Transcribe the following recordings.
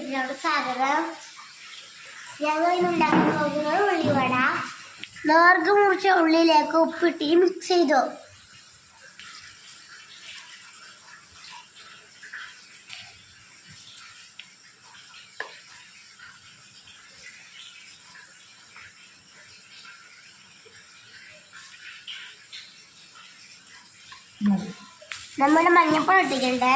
വീട്ടിലുള്ള സാധനം ഞങ്ങൾ ഇന്ന് ഉണ്ടാക്കാൻ പോകുന്നത് ഉള്ളിവട. നേർഗ് മുറിച്ച ഉള്ളിലേക്ക് ഉപ്പിട്ട് മിക്സ് ചെയ്തു. നമ്മുടെ മഞ്ഞപ്പൊടി ഇട്ടിട്ടുണ്ട്,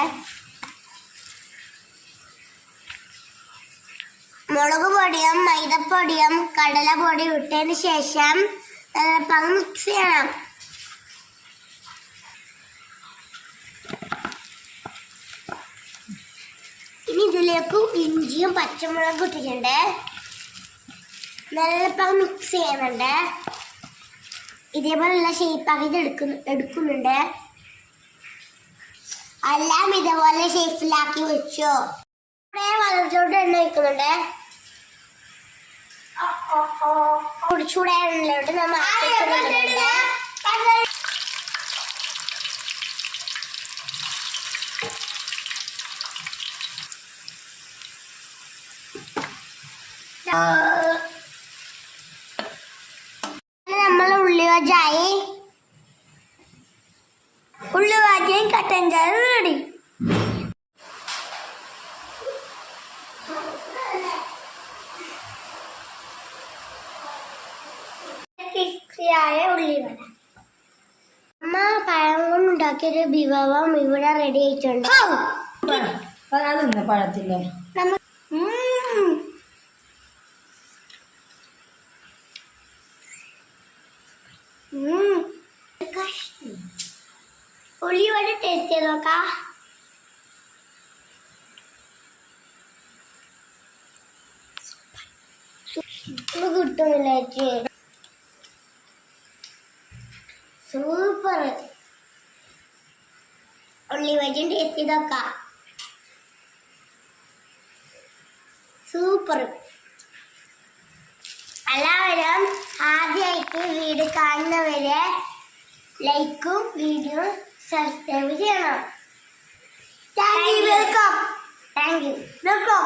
മുളക് പൊടിയും മൈദപ്പൊടിയും കടലപ്പൊടി ഇട്ടതിന് ശേഷം മിക്സ് ചെയ്യണം. ഇനി ഇതിലേക്ക് ഇഞ്ചിയും പച്ചമുളകും ഇട്ടിട്ടുണ്ട്. നല്ല മിക്സ് ചെയ്യുന്നുണ്ട്. ഇതേപോലെയുള്ള ഷേപ്പാക്കി എടുക്കുന്നുണ്ട്. എല്ലാം ഇതേപോലെ ഷേപ്പിലാക്കി വെച്ചു. വളർച്ചോട്ട് എണ്ണ വയ്ക്കുന്നുണ്ട്. ചൂടായ എണ്ണയിലോട്ട് നമ്മൾ ഉള്ളിവടയായി. ഉള്ളിവടയും കട്ടൻ ചായ റെഡി. ഉള്ളിവട അമ്മ പഴം കൊണ്ടുണ്ടാക്കിയൊരു വിഭവം ഇവിടെ റെഡി ആയിട്ടുണ്ട്. പഴത്തില്ലേ ഉള്ളിവട ടേസ്റ്റ് ചെയ്ത് നോക്കാം. കിട്ടുന്നില്ല ചേച്ചി, സൂപ്പർ. ഉള്ളിവടയും ടേസ്റ്റ് ചെയ്ത് നോക്കാം. സൂപ്പർ. എല്ലാവരും ആദ്യമായിട്ട് വീഡിയോ കാണുന്നവരെ ലൈക്കും വീഡിയോ സബ്സ്ക്രൈബ് ചെയ്യണം. Thank you. വെൽക്കം.